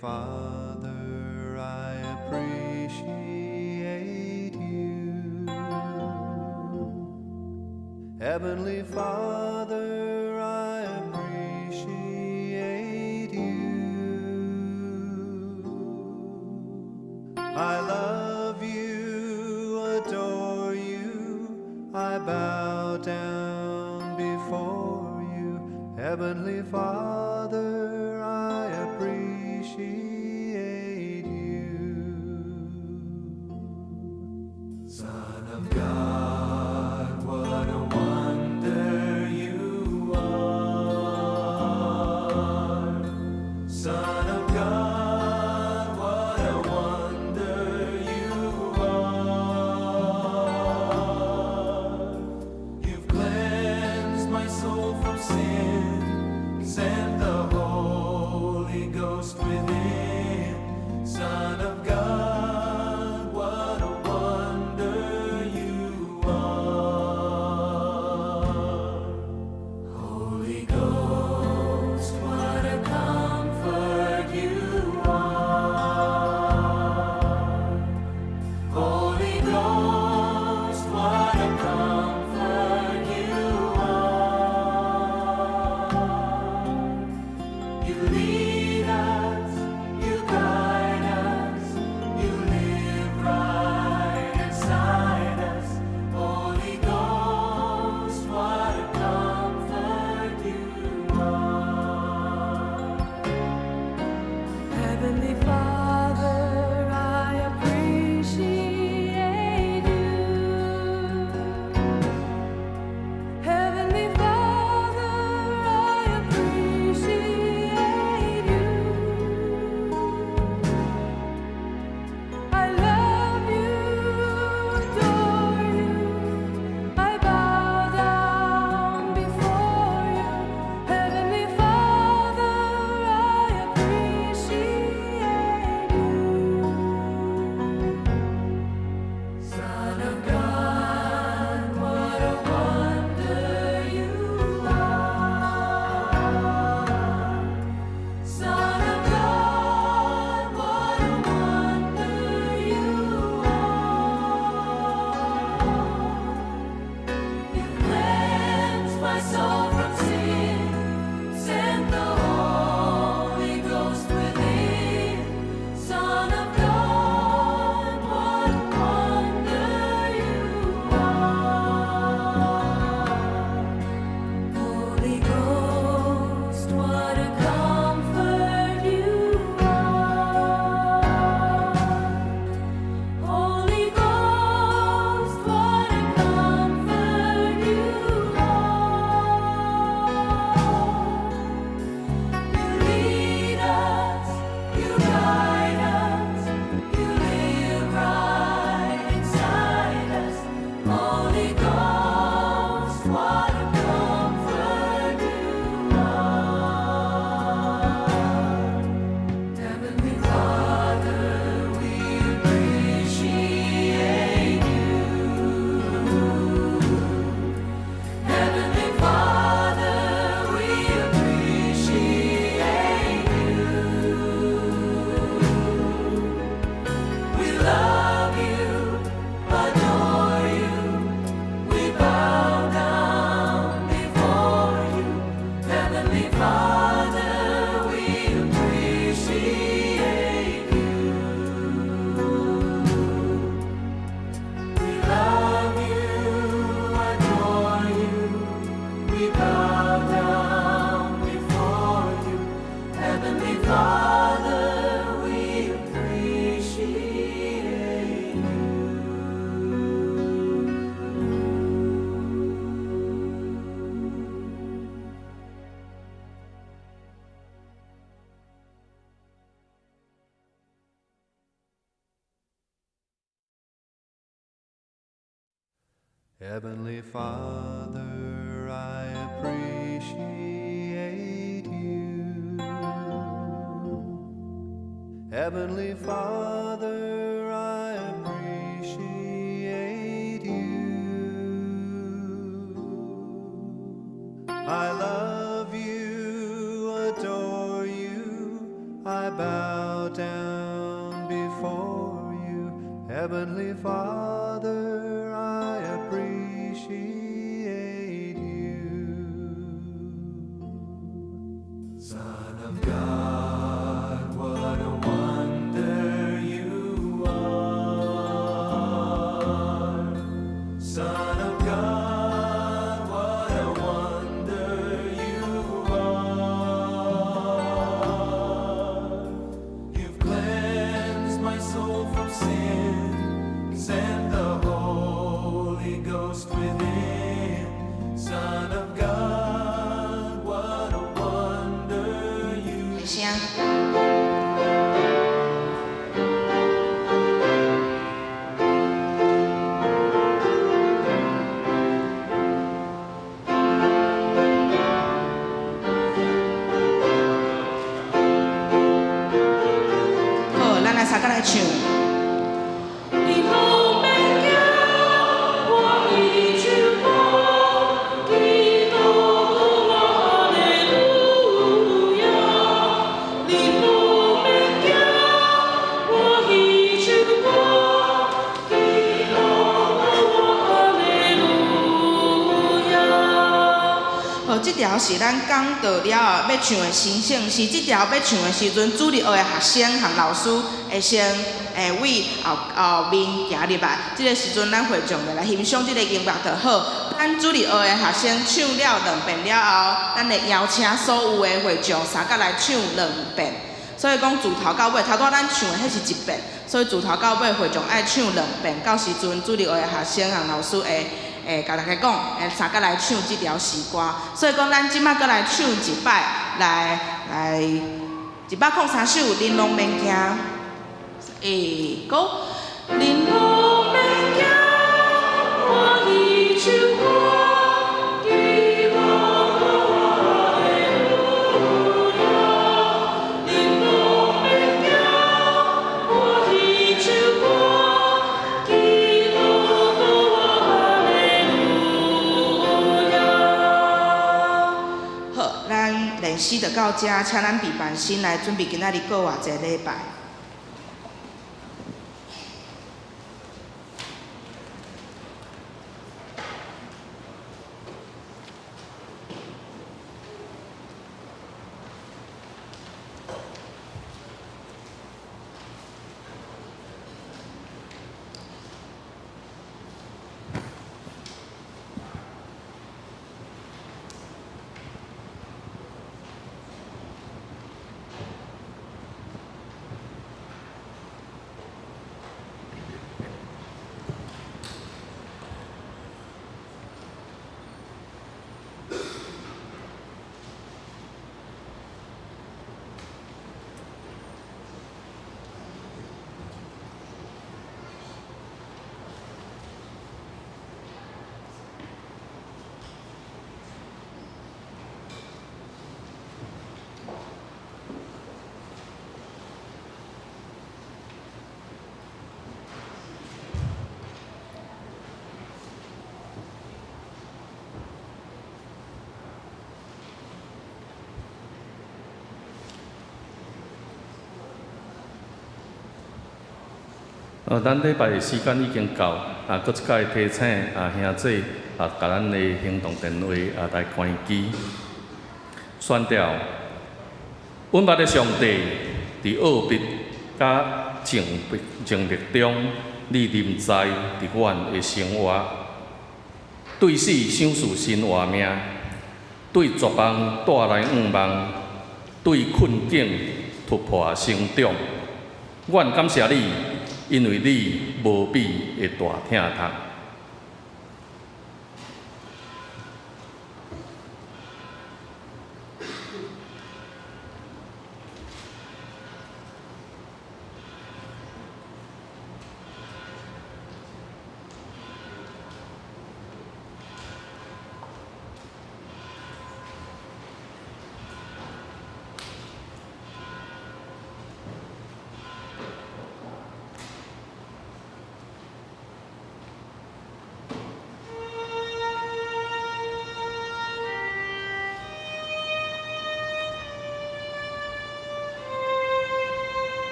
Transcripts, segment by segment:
Father, I appreciate you. Heavenly Father, I appreciate you. I love you, adore you, I bow down before you. Heavenly Father, I appreciate you. Son of God, what a wonder you are. Son of God, what a wonder you are. You've cleansed my soul from sin, sent the Holy Ghost within. Son of God, what a wonder you are. Holy Ghost, what a comfort you are. Holy Ghost, what a comfort you are. You lead us, you guide us, you live right inside us. Holy Ghost, what a comfort you are. Heavenly Father, I appreciate you. Heavenly Father, I appreciate you. I love you, adore you, I bow down before you. Heavenly Father, I appreciate you. Son of God, what a wonder you are. Son of God, what a wonder you are. You cleansed my soul from sin, sent the Holy Ghost within. Son of God, what a wonder you are. Holy Ghost, what a comfort you are. Holy Ghost, what a comfort you are. You lead us, you guide us, you live right inside us. Holy Ghost, what a comfort you are. Heavenly Father, we appreciate you. Heavenly Father, we appreciate you. We love you, adore you, we bow down before you. Heavenly Father, we appreciate you. We love you, adore you, we bow down before you. Heavenly Father, we appreciate you. Heavenly Father, I appreciate you. Heavenly Father, I appreciate you. I love you, adore you, I I bow down before you, Heavenly Father, I appreciate you. Son of God, what a wonder you are. Son of God, what a wonder you are. You've cleansed my soul from sin, sent the Holy Ghost within. Son of God, what a wonder you are. 声。好，咱来三个来唱。你路没有，我已去过。你路我哈利路亚。你路没有，我已去过。你路我哈利路亚。好，这条是咱讲到了后要唱的神圣诗。这条要唱的时阵，主日学的学生和老师会先为后面行入来。这个时阵，咱会众就来欣赏这个音乐就好。咱主日学的学生唱了2遍了后，咱会邀请所有的会众三角来唱2遍。所以讲自头到尾，头拄咱唱的迄是1遍，所以自头到尾会众爱唱2遍。到时阵主日学的学生和老师会甲大家讲，三角来唱这条诗歌。所以讲，咱即摆搁来唱1摆，来103首《玲珑免惊》。go。你路没有，我已去过。你路我哈利路亚。你路没有，我已去过。你路我哈利路亚。好，咱练诗就到这，请咱备办心来准备今仔日过偌济礼拜。咱礼拜的时间已经到，搁一届提醒兄弟甲咱的行动电话来关机，宣调。阮捌的上帝伫奥秘甲静力中历临在伫阮的生活，对死想事新活命，对绝望带来盼望，对困境突破成长。阮感谢你。因为你无比的大疼痛。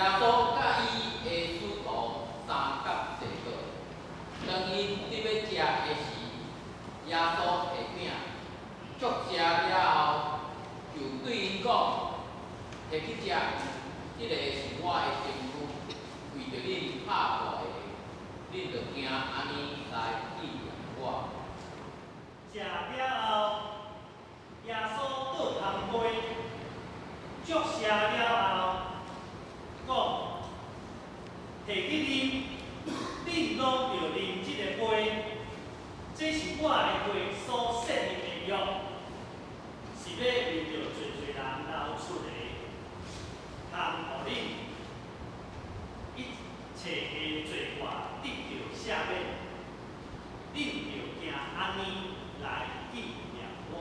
耶稣甲伊的师徒三角坐倒，当因伫要食的时，耶稣的饼祝谢了后，就对因讲：摕去食，即个是我的身躯，为着恁拍破的，恁着惊安尼来纪念我。食了后，耶稣倒空杯，祝谢了后，讲：摕去啉，恁拢着啉即个杯，这是我的血所设立的约，是要为着侪人流出的，通互恁一切的罪过得着赦免，恁着行安尼来纪念我。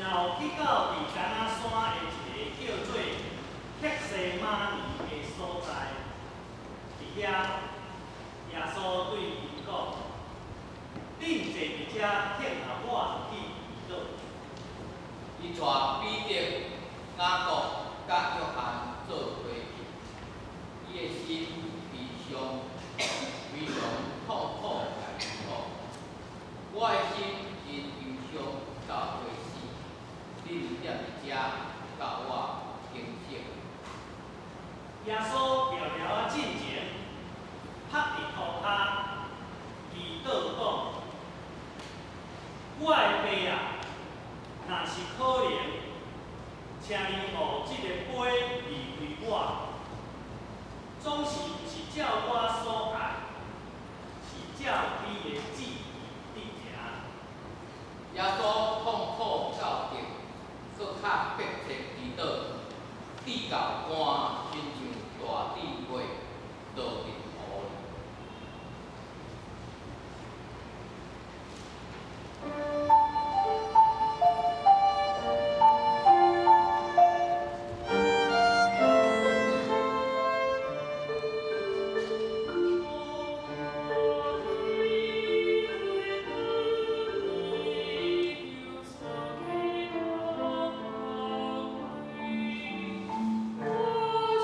然后去到伫甘仔山的一个叫做克西马尼的所在，伫遐耶稣对伊讲：“恁坐伫遮听候我去祈祷。”伊带彼得、雅各、甲约翰做伙去，伊的心非常痛苦来痛苦。我的心因忧伤到会死，恁踮伫遮甲我警醒。耶稣遥遥啊进前，拍伫涂骹，祈祷讲：“我的爸啊，若是可能，请你互即个杯离开我，总是毋是照我所爱，是照你的旨意伫行。”耶稣痛苦到极，搁较迫切祈祷，地到寒，亲像大地月落入雨里。我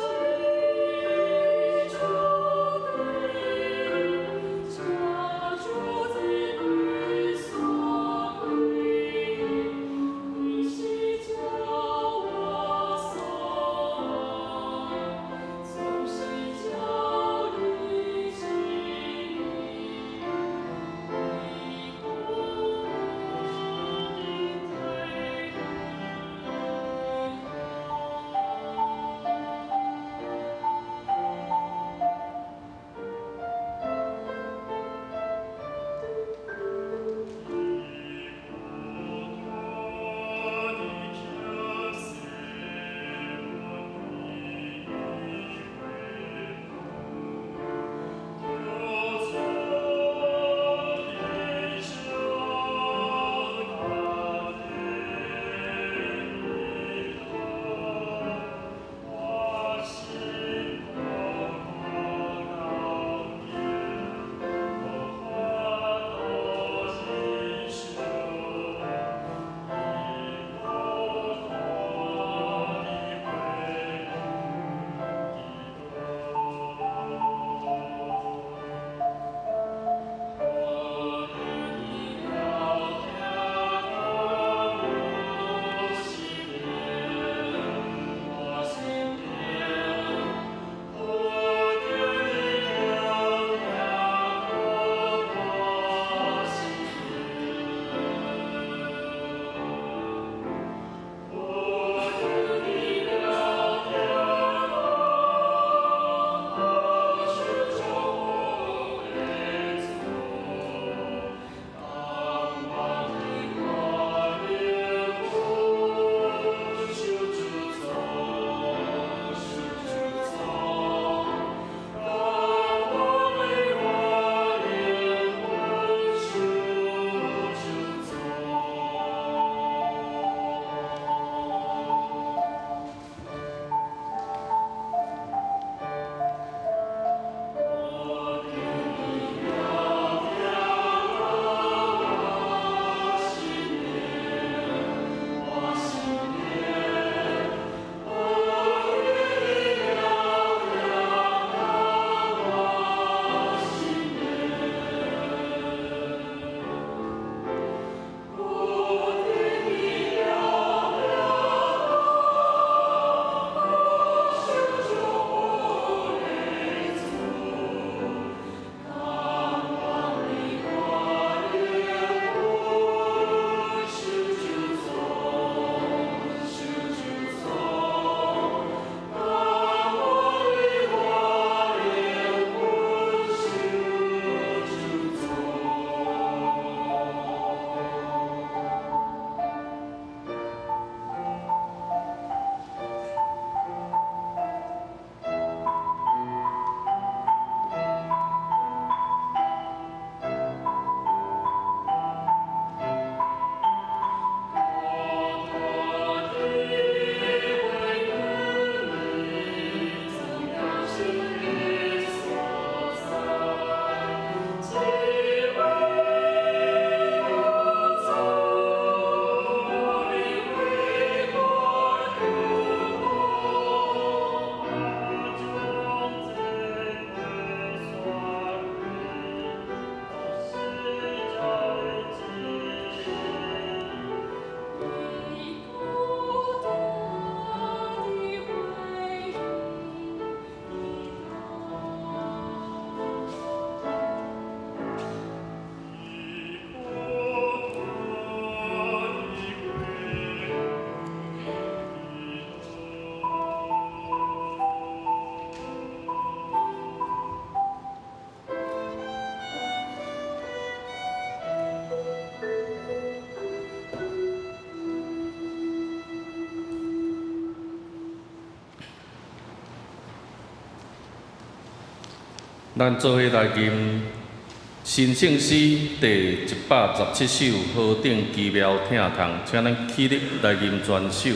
咱做伙来吟新圣诗第117首《河顶奇妙听堂》，请咱起立来吟全首。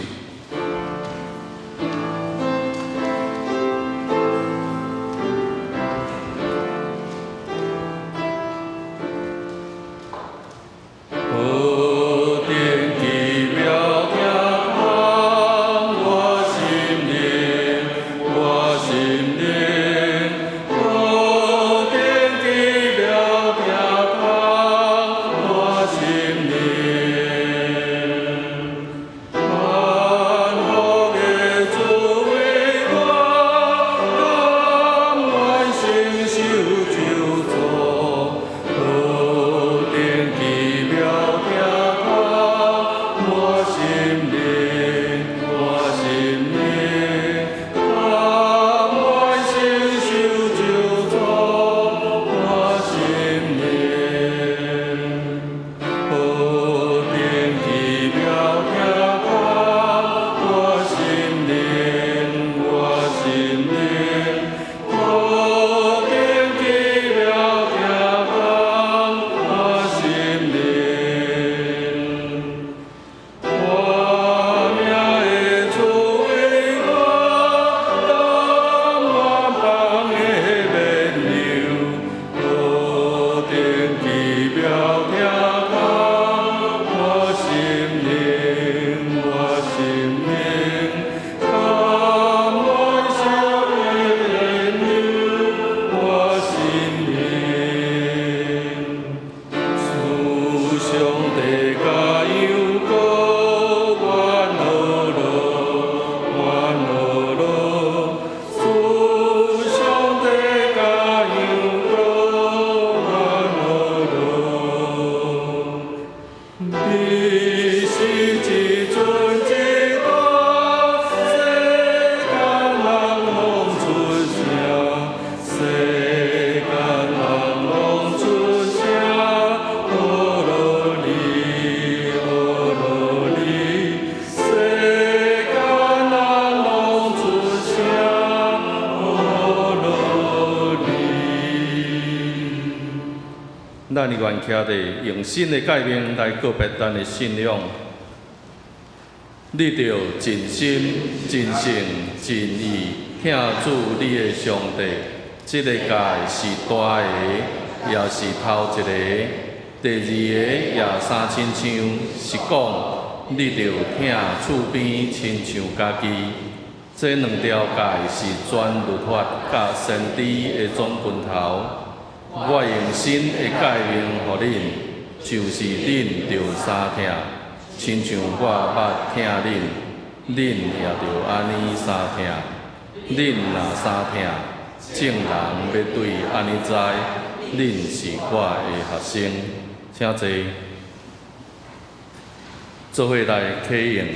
咱愿徛伫用新的界面来告别咱的信仰。你着尽心、尽性、尽意听主你的上帝。这个界是大个，也是头一个。第二个也三亲像，是讲你着听厝边亲像家己。这两条界是全律法甲先知的总拳头。我用新的界面予恁，就是恁着三听，亲像我捌听恁，恁也着安尼三听。恁若三听，众人要对安尼知，恁是我的学生。请坐，做伙来启用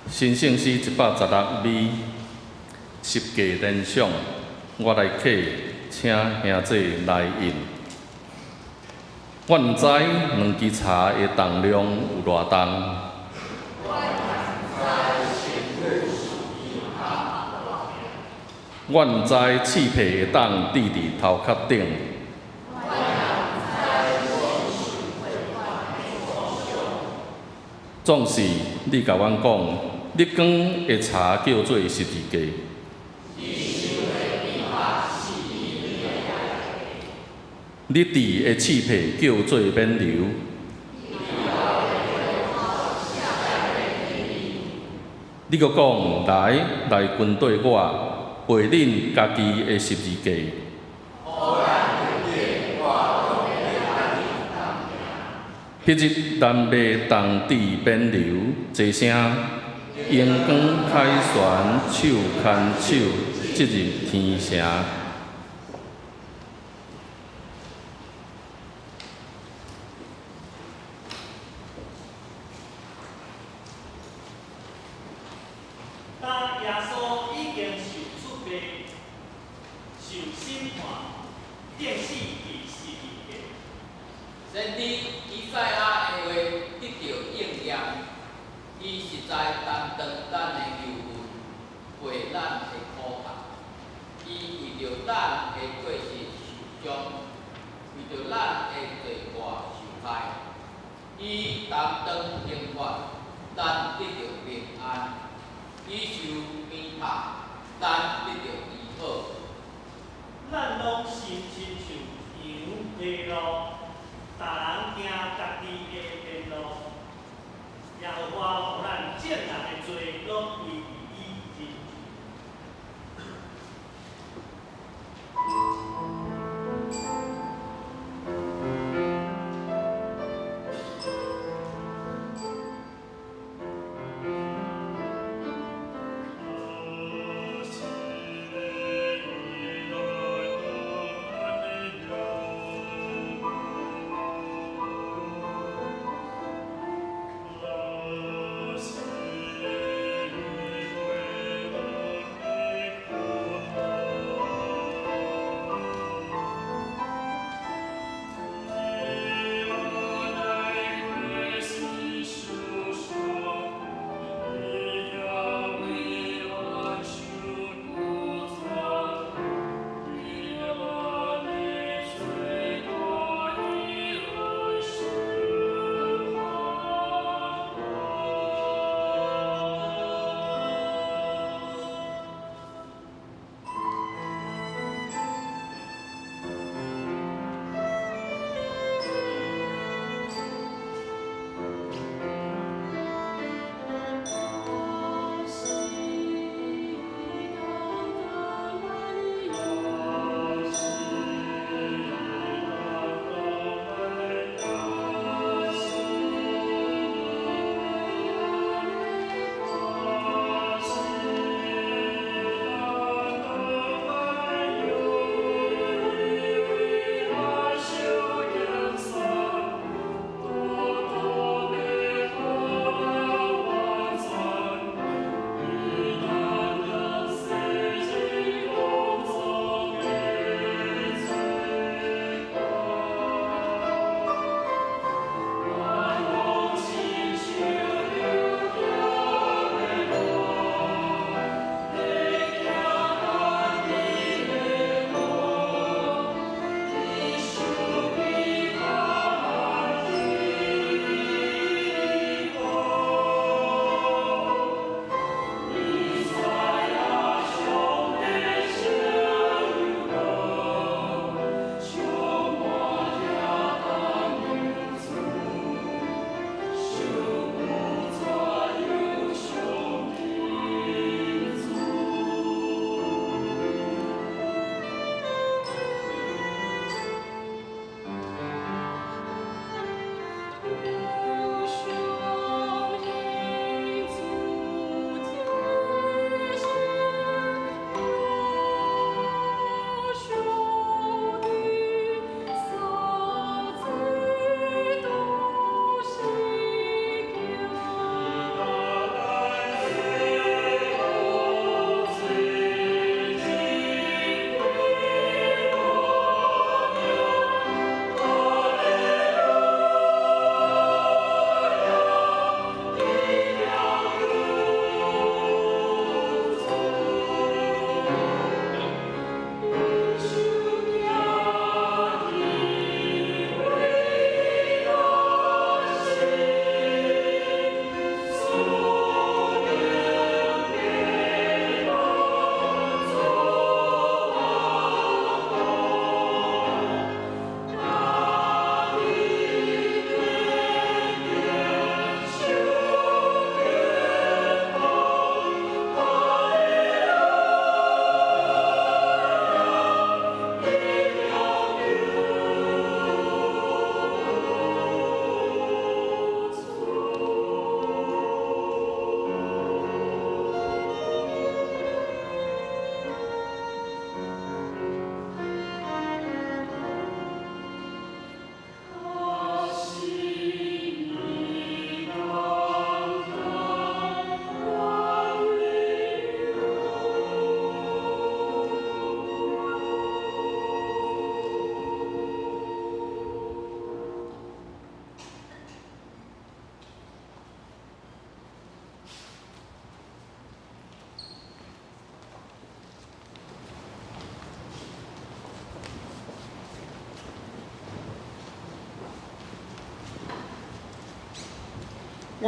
新圣诗116B 十架联想，我来启。请兄弟来印。我毋知两支茶的重量有偌重。我毋知气皮会当滴伫头壳顶。总是你甲阮讲，你讲的茶叫做十字架。你滴的气皮叫做免流。你阁讲来跟对我，背恁家己的十字架。迄日南北东地免流，一声阳光凯旋，手牵手，即入天城。当耶稣已经受出卖、受审判、钉死伫十字架，先知以赛亚的话得到应验，伊实在担当咱的忧虑，为咱的苦难。伊为着咱的过失受伤，为着咱的罪过受害，伊担当刑罚，咱得着平安；伊受鞭挞，咱得着医好。咱拢是亲像羊迷路，逐人行家己的边路。耶和华互咱正人的罪拢归于伊认。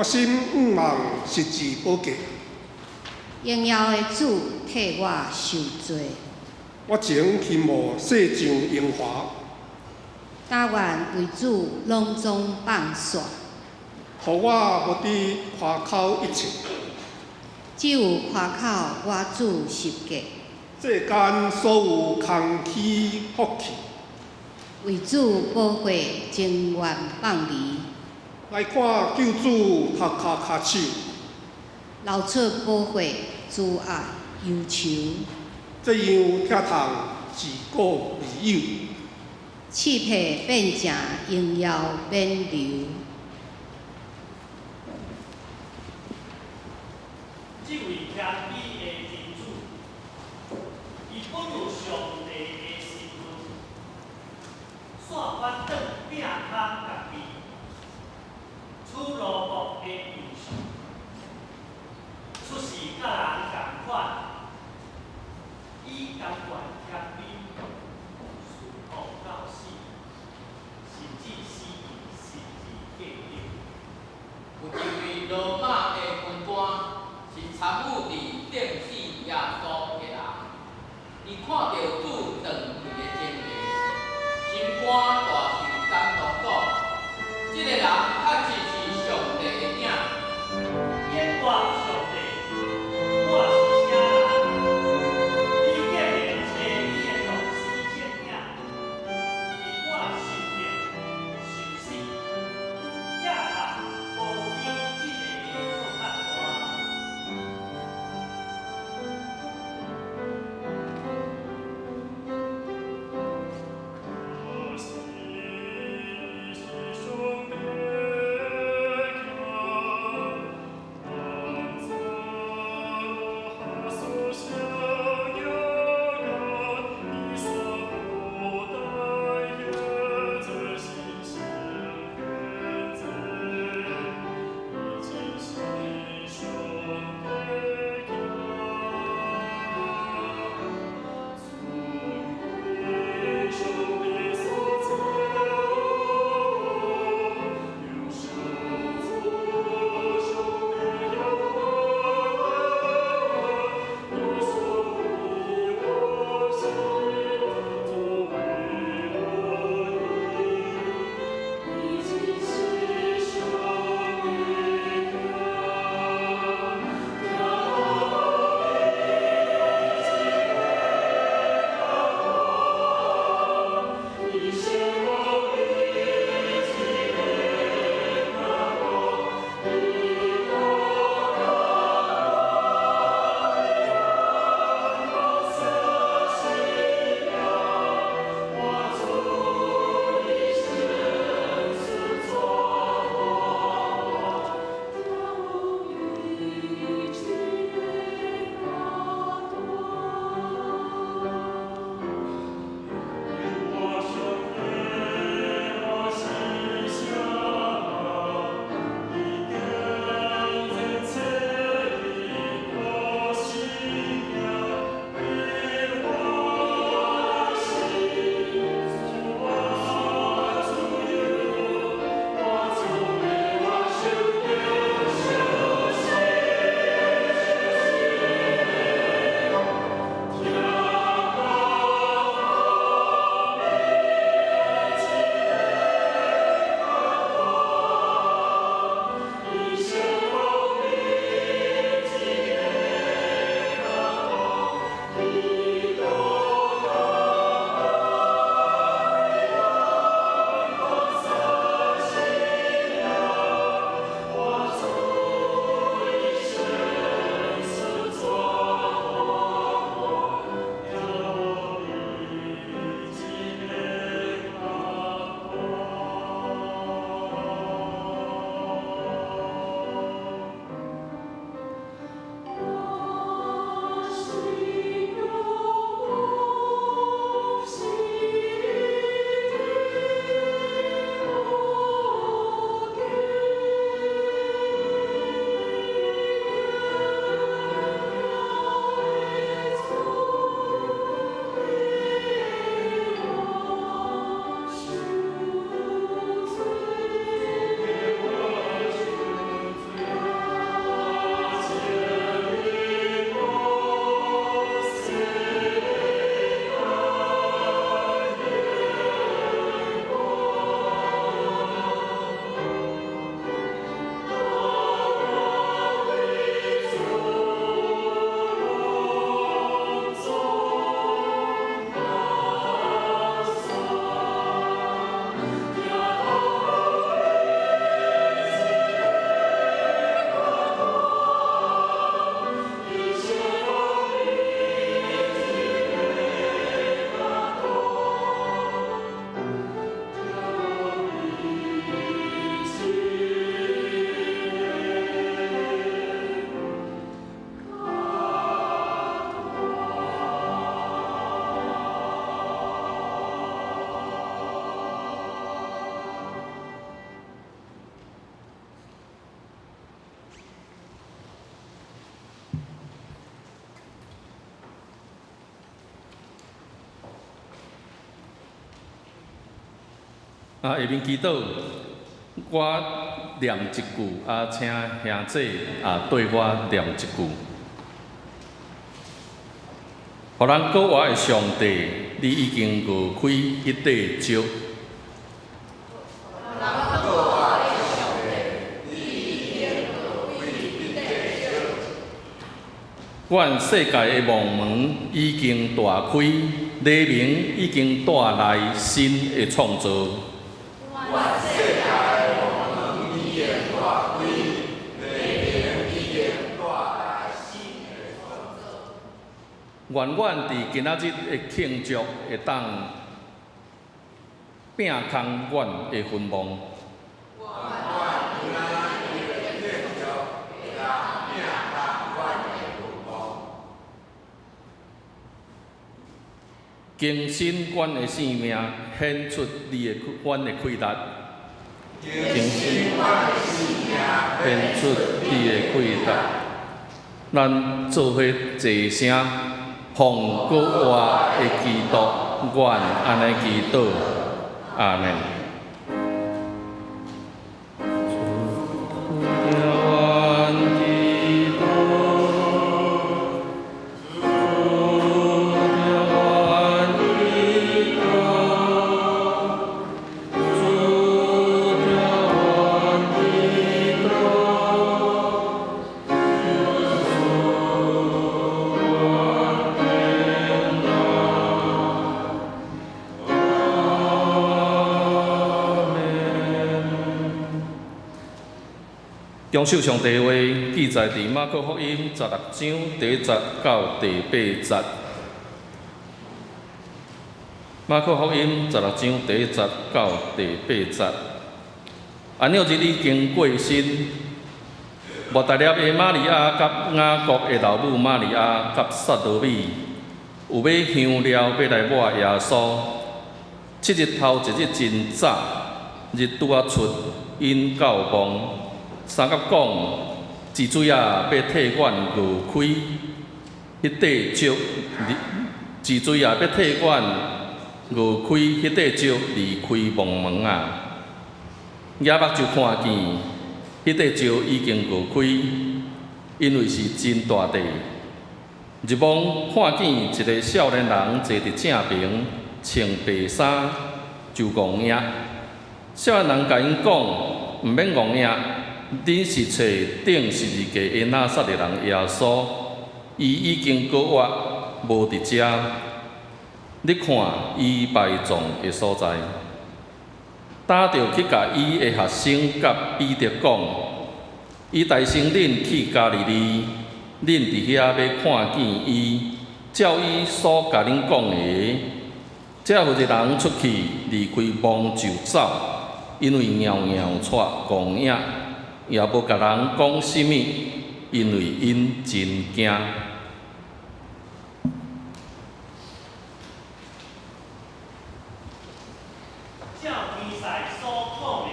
我心毋忘实质保洁，荣耀的主替我受罪，我情希望世上荣华，但愿为主隆重放煞。互我无伫夸口一切，只有夸口我主十格，世间所有空虚福气，为主保护情愿放离，来看救主头壳骹手，流出保护主爱忧愁，这样才通自古而有。刺皮变成荣耀变流。这位谦卑的天主，伊本有上帝的身份，煞反转摒空家己，处罗幕的形象，出世甲人共款，以甘愿谦卑，顺服到死，甚至死于十字架顶。有一位罗马的军官。是参与伫定死耶稣的人，伊看到主长跪的前面，心肝大受感动，讲：这个人确实是上帝的囝。眼我上帝，我是啥人？你竟然找你的同死见影，而我受刑受死，这通无比这个搁较大。下面祈祷，我念一句，请兄姐对我念一句。互咱国外的上帝，你已经误开迄块石。阮世界的梦门已经大开，黎明已经带来新的创造。愿阮伫今仔日的庆祝会当拼空阮的坟墓。更新阮的生命，显出阮的气力。更新阮的生命，显出你的气力。咱做伙齐声，奉国外的基督，愿安尼祈祷，阿门。将受上帝话记载伫马可福音16章第1节到第8节。马可福音16章第1节到第8节。安鸟日已经过身，莫大列的玛利亚甲雅各的老母玛利亚甲撒罗米有买香料要来抹耶稣。7日头一日真早，日拄啊出，因到墓。三甲讲，治水要替阮误开，迄块石，治水要替阮误开，迄块石离开墓门啊！眼目就看见，迄块石已经误开，因为是真大地。入墓看见一个少年人坐伫正边，穿白衫，就戆影。少年人甲因讲，毋免戆影。恁是找顶12个的拿撒勒人耶稣，伊已经过活无伫遮。你看伊埋葬的所在，打着去甲伊的学生甲彼得讲，伊大声恁去加利利，恁伫遐要看见伊，照伊所甲恁讲的，这有一个人出去离开墓就走，因为袅袅出戆影。也无甲人讲甚物，因为因真惊。照天赛所讲的，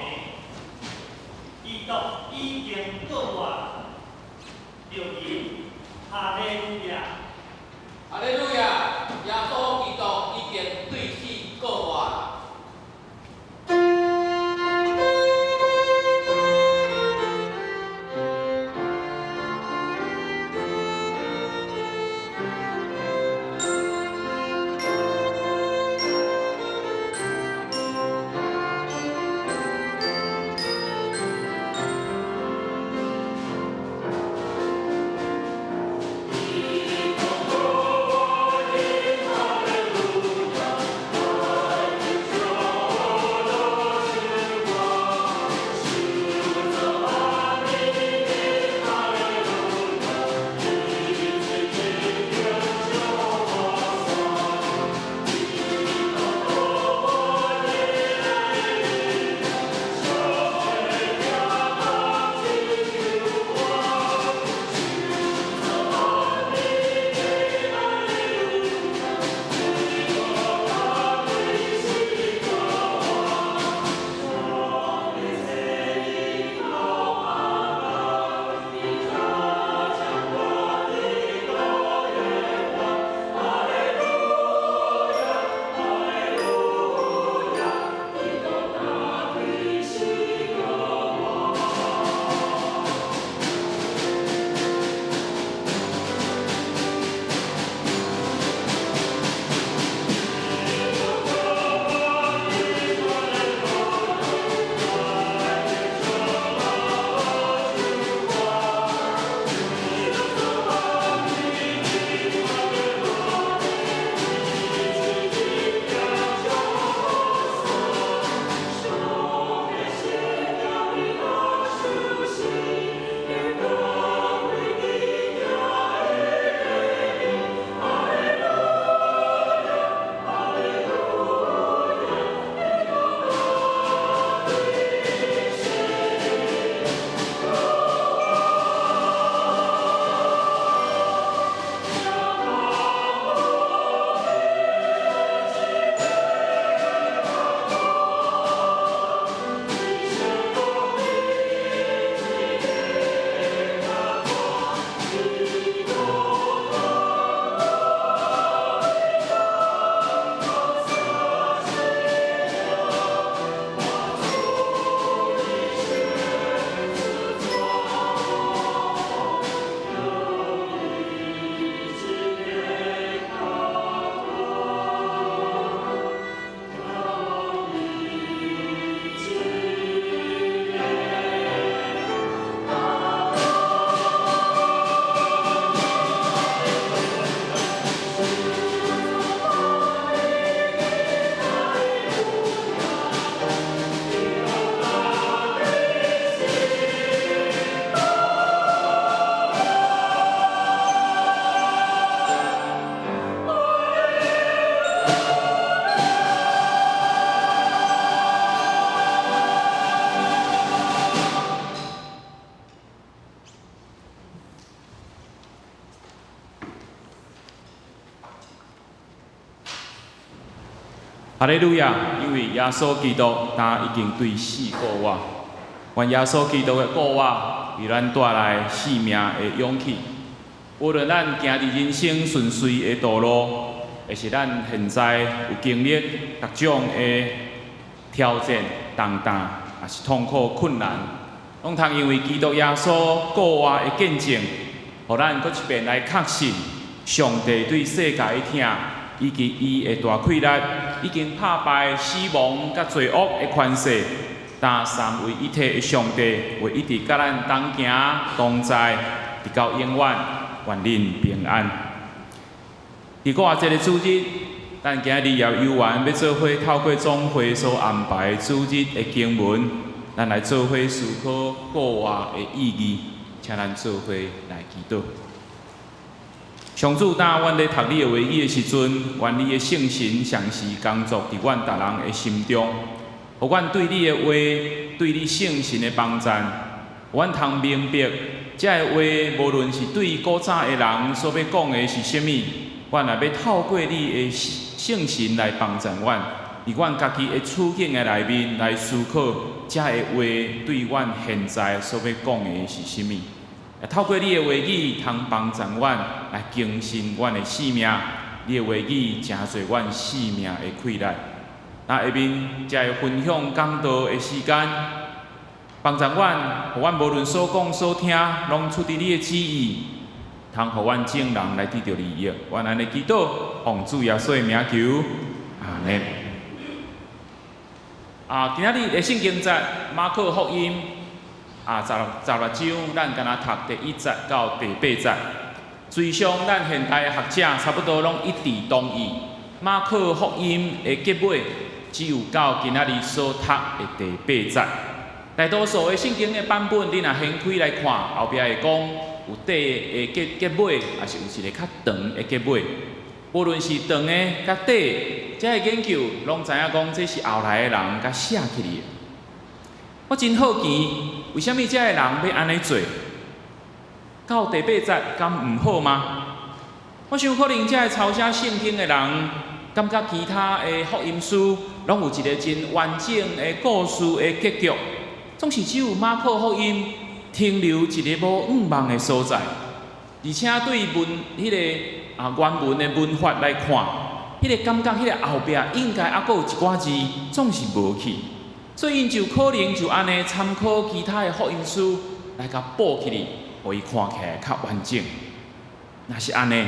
基督已经过活，就因哈利路亚。哈利路亚！耶稣基督已经对死过活了。哈利路亚！因为耶稣基督他已经对死过我，愿耶稣基督的过我为咱带来生命的勇气。无论咱行伫人生顺遂的道路，还是咱现在有经历各种的挑战、重担，也是痛苦困难，拢通因为基督耶稣过我的见证，互咱搁一遍来确信上帝对世界的疼，以及伊的大气力，已经打败死亡甲罪恶的权势。但三位一体的上帝会一直甲咱同行同在，直到永远。愿恁平安。伫我这个主日，咱今日也有缘要做伙透过总会所安排主日的经文，咱来做伙思考过活的意义，请咱做伙来祈祷。上主，当阮咧读你的话语的时阵，愿你的圣神常时工作伫阮逐人的心中，互阮对你的话、对你圣神的帮助，阮通明白。这个话，无论是对古早的人所要讲的是甚物，阮也要透过你的圣神来帮助阮，伫阮家己的处境的内面来思考，这个话对阮现在所要讲的是甚物。也透过你的话语，通帮助阮来更新阮的生命。你的话语成做阮生命的气力。那下面才会分享讲道的时间。帮助阮，互阮无论所讲所听，拢出伫你的旨意，通互阮众人来得到利益。愿安尼祈祷，奉主耶稣的名求，阿门。今仔日的圣经节马可福音16章，咱敢若读第1节到第8节。随上咱现代的学者差不多拢一致同意，马可福音的结尾只有到今仔日所读的第8节。大多数的圣经的版本，你若掀开来看，后壁会讲有短的结尾，也是有一个较长的结尾。无论是长的甲短的，这个研究拢知影讲，这是后来的人甲写起来的。我真好奇，为什么这个人要安尼做？到第8节，敢唔好吗？我想可能这个抄写圣经的人，感觉其他的福音书拢有一个真完整的故事的结局。总是只有马可福音停留一个无圆满的所在，而且对迄个原文的文法来看，迄个感觉，迄个后壁应该还佫有一寡字总是无去，所以因就可能就安尼参考其他的福音书来甲补起哩，互伊看起来较完整。若是安尼，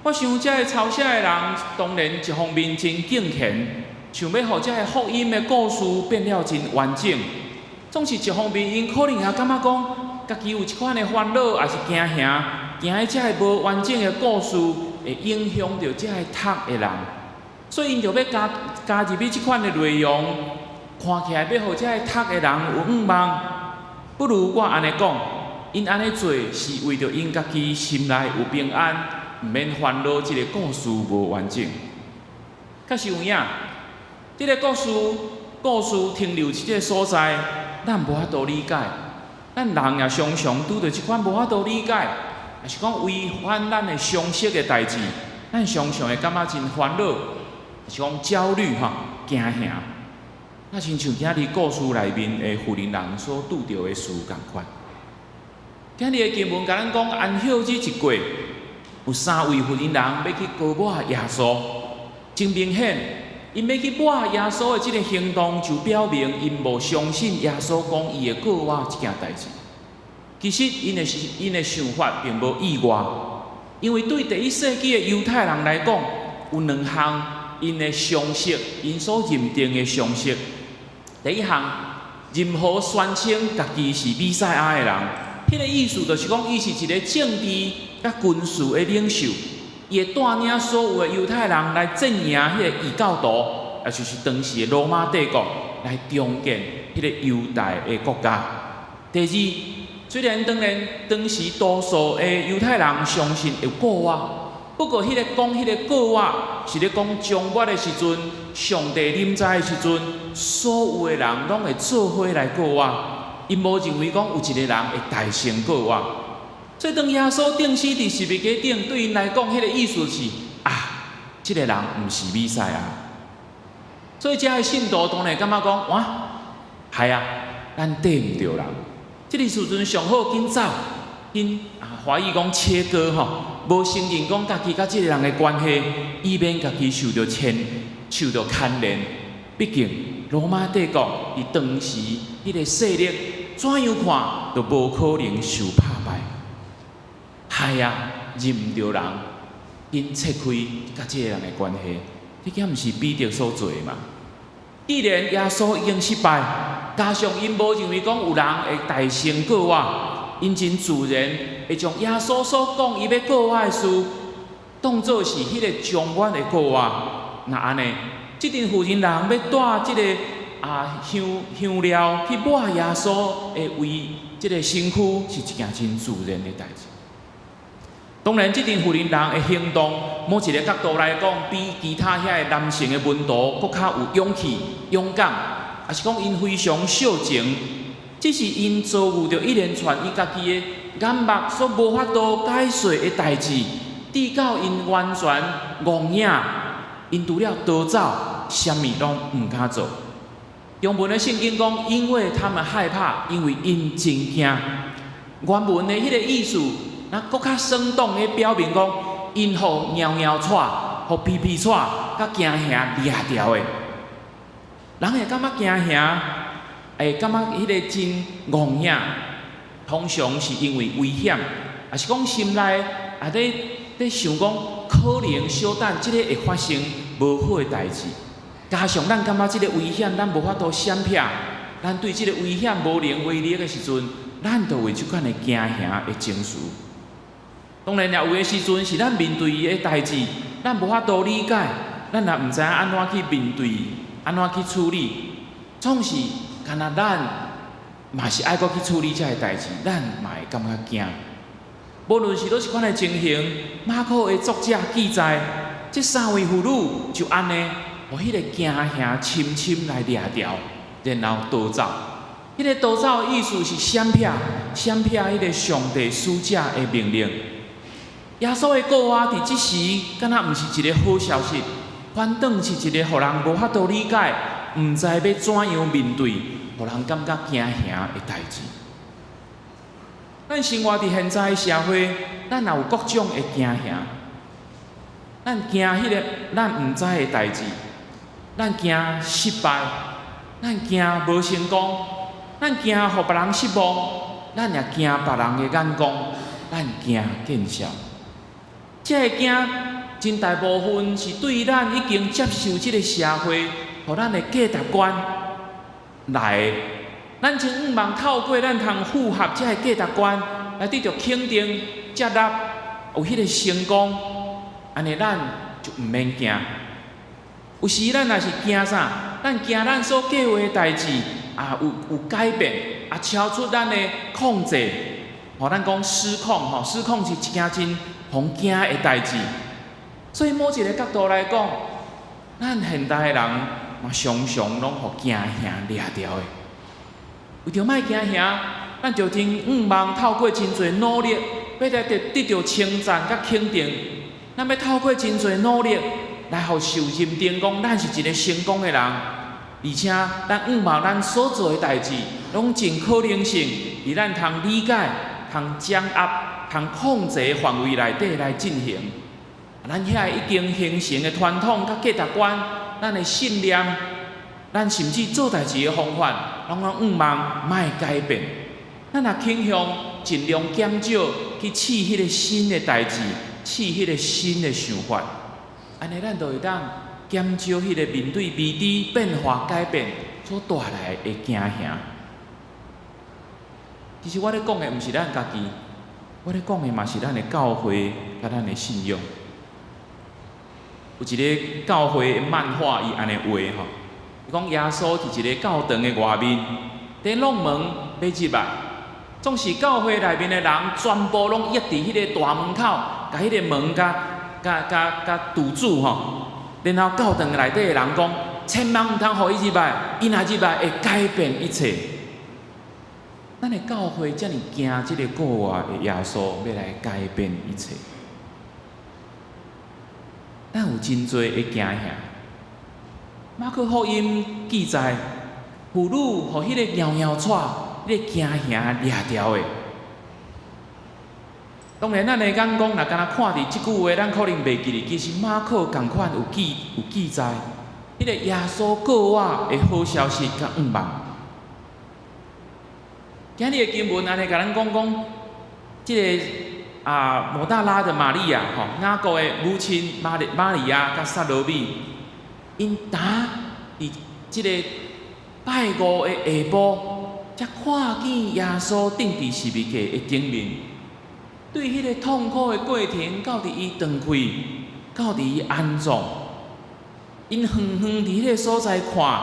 我想这个抄写的人当然一方面真敬虔，想要互这个福音的故事变了真完整。总是一方面，因可能也感觉讲，家己有一款的烦恼，也是惊吓，惊迄只个无完整的故事会影响到这个读的人，所以因就要加入即款的内容，看起来要互这个读的人有圆满。不如我安尼讲，因安尼做是为着因家己心内有平安，毋免烦恼即个故事无完整。确实有影，即个故事停留即个所在。咱无法度理解，咱人也常常拄着即款无法度理解，也是讲违反咱的常识的代志，咱常常会感觉真烦恼，是讲焦虑惊吓。那亲像今日故事内面的妇人人所拄着的事共款。今日的经文甲咱讲，安息日一过，有3位妇人人要去高抹耶稣，真明显。因要去抹耶稣的这个行动，就表明因无相信耶稣讲伊会过我这件代志。其实因的想法并无意外，因为对第1世纪的犹太人来讲，有2项因的常识，因所认定的常识。第一项，任何宣称家己是弥赛亚的人，迄个意思就是讲，伊是一个政治甲军事的领袖。伊会带领所有的犹太人来镇压迄个异教徒，也就是当时的罗马帝国来重建迄个犹太的国家。第二，虽然当时多数的犹太人相信有过我，不过迄个讲迄个过我是咧讲将末的时阵，上帝临在的时阵，所有的人拢会做伙来过我。因无认为讲有一个人会大成过我。所以当耶稣钉死伫十字架顶，对因来讲，迄个意思是这个人毋是弥赛亚。所以遮个信徒当然感觉讲，哇，系啊，咱缀毋着人。即个时阵上好紧走，紧怀疑讲切割吼，无承认讲家己甲即个人的关系，以免家己受到牵连。毕竟罗马帝国伫当时迄个势力，怎样看都无可能受打败。系啊，认毋着人，紧切开甲即个人的关系，这件毋是彼得所做的嘛？既然耶稣已经失败，加上因无认为讲有人会大声告我，因真自然会将耶稣所讲伊要告我的事，当作是迄个将官的告我。那安尼，即阵负责人要带即个香料去抹耶稣的为即个身躯，是一件真自然的代志。当然，即阵负责人的行动，某一个角度来讲，比其他遐个男性的门徒搁较有勇气、勇敢，也是讲因非常小情。只是因遭遇着一连串伊家己的眼目所无法度解释的代志，直到因完全戆影，因除了逃走，啥物拢毋敢做。中文的圣经讲，因为他们害怕，因为因真惊。原文的迄个意思。那搁较生动的表明讲，因互尿尿喘、互屁屁喘、甲惊吓掠掉的，人会感觉惊吓，会感觉迄个真戆影，通常是因为危险，也是讲心内在想讲，可能小等即个会发生无好的代志，加上咱感觉即个危险，咱无法度闪避，咱对即个危险无能为力的时阵，咱就会即款的惊吓的情绪。当然，也有的时阵是咱面对伊的代志，咱无法度理解，咱也毋知影安怎去面对，安怎去处理。总是，干那咱嘛是爱搁去处理遮个代志，咱嘛会感觉惊。无论是倒一款的情形，马可的作者记载，这3位妇女就安尼，互迄个惊吓深深来掠掉，然后逃走。迄个逃走的意思是闪避迄个上帝使者的命令。耶稣的告我伫即时，敢若毋是一个好消息，反倒是一个互人无法度理解，毋知要怎样面对，互人感觉惊吓的代志。咱生活伫现在的社会，咱也有各种的惊吓，咱惊迄个咱毋知的代志，咱惊失败，咱惊无成功，咱惊互别人失望，咱也惊别人的眼光，咱惊见笑。这个惊，真大部分是对于咱已经接受这个社会，互咱的价值观来的。咱真毋茫透过咱通符合这个价值观，来得到肯定、接纳，有迄个成功，安尼咱就毋免惊。有时咱也是惊啥？咱惊咱所计划的代志有改变，超出咱的控制，互咱讲失控吼，失控是一件真互惊的代志。所以某一个角度来讲，咱现代的人嘛常常拢互惊吓掠掉的。为着莫惊吓，咱就真毋茫透过真侪努力，要来得到称赞甲肯定。咱要透过真侪努力来互受认定讲，咱是一个成功的人，而且咱毋茫咱所做的代志，拢尽可能性伫咱通理解、通掌握、通控制的范围内底来进行。咱遐已经形成的传统甲价值观，咱的信念，咱甚至做代志的方法，拢毋茫莫改变。咱也倾向尽量减少去试迄个新的代志，试迄个新的想法。安尼咱就会当减少迄个面对未知变化改变所带来的惊吓。其实我咧讲的毋是咱家己，我咧讲的嘛是咱的教会甲咱的信仰。有一个教会的漫画，伊安尼画吼，伊讲耶稣伫一个教堂的外面，伫弄门要入来，总是教会内面的人全部拢约伫迄个大门口，甲迄个门甲堵住吼。然后教堂内底的人讲，千万毋通互伊入来，伊若入来会改变一切。咱的教会遮尔惊即个告我的耶稣要来改变一切。咱有真多的惊吓，马可福音记载，妇女互迄个摇摇喘、迄个惊吓掠掉的。当然，咱会讲若敢若看伫即句话，咱可能袂记哩。其实马可共款有记载，迄个耶稣告我的好消息甲愿望。今日的经文安尼甲咱讲，即个抹大拉的玛利亚吼，雅各的母亲玛利亚甲撒罗米，因呾伫即个拜五的下晡，才看见耶稣顶伫十字架的顶面，对迄个痛苦的过程，到伫伊断开，到伫伊安葬，因远远伫迄个所在看，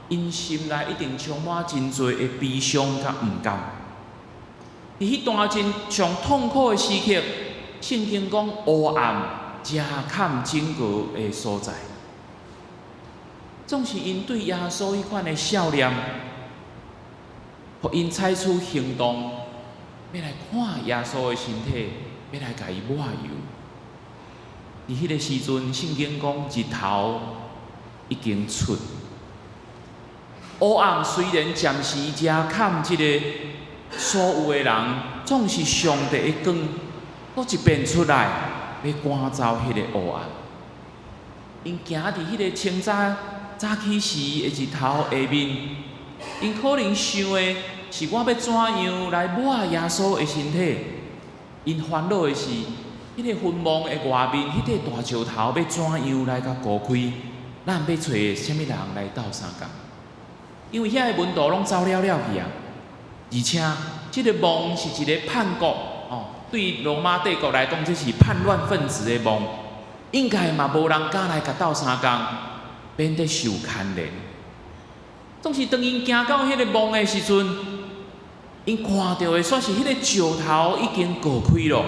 因心内一定充满真多的悲伤甲毋甘。伫迄段真上痛苦的时刻，圣经讲黑暗遮盖整个的所在，总是因对耶稣迄款的笑脸，互因采取行动，要来看耶稣的身体，要来甲伊抹油。伫迄个时阵，圣经讲日头已经出，黑暗虽然暂时遮盖即个所有的人，总是上帝的光，搁一遍出来，要赶走迄个黑暗。因行伫迄个清早起时的日头下面，因可能想的是我要怎样来抹耶稣的身体。因烦恼的是，迄个坟墓的外面，迄个大石头要怎样来甲孤开？咱要找啥物人来斗相共？因为遐个门徒拢走了去啊。而且，即个梦是一个叛国对罗马帝国来讲，这是叛乱分子的梦，应该嘛无人敢来甲斗相共，免得受牵连。总是当因行到迄个梦的时阵，因看到的煞是迄个石头已经过开了。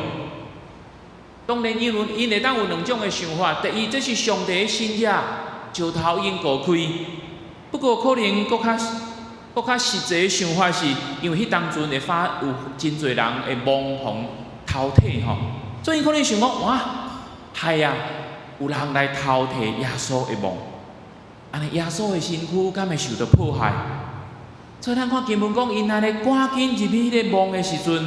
当然，因会当有两种的想法：第一，这是上帝的心意，石头已经过开；不过可能搁较实际的想法是，因为迄当阵会发有真侪人会妄逢偷摕吼，所以可能想讲哇，系啊，有人来偷摕耶稣的梦，安尼耶稣的身躯敢会受到迫害？所以咱看经文讲，因安尼赶紧入去迄个梦的时阵，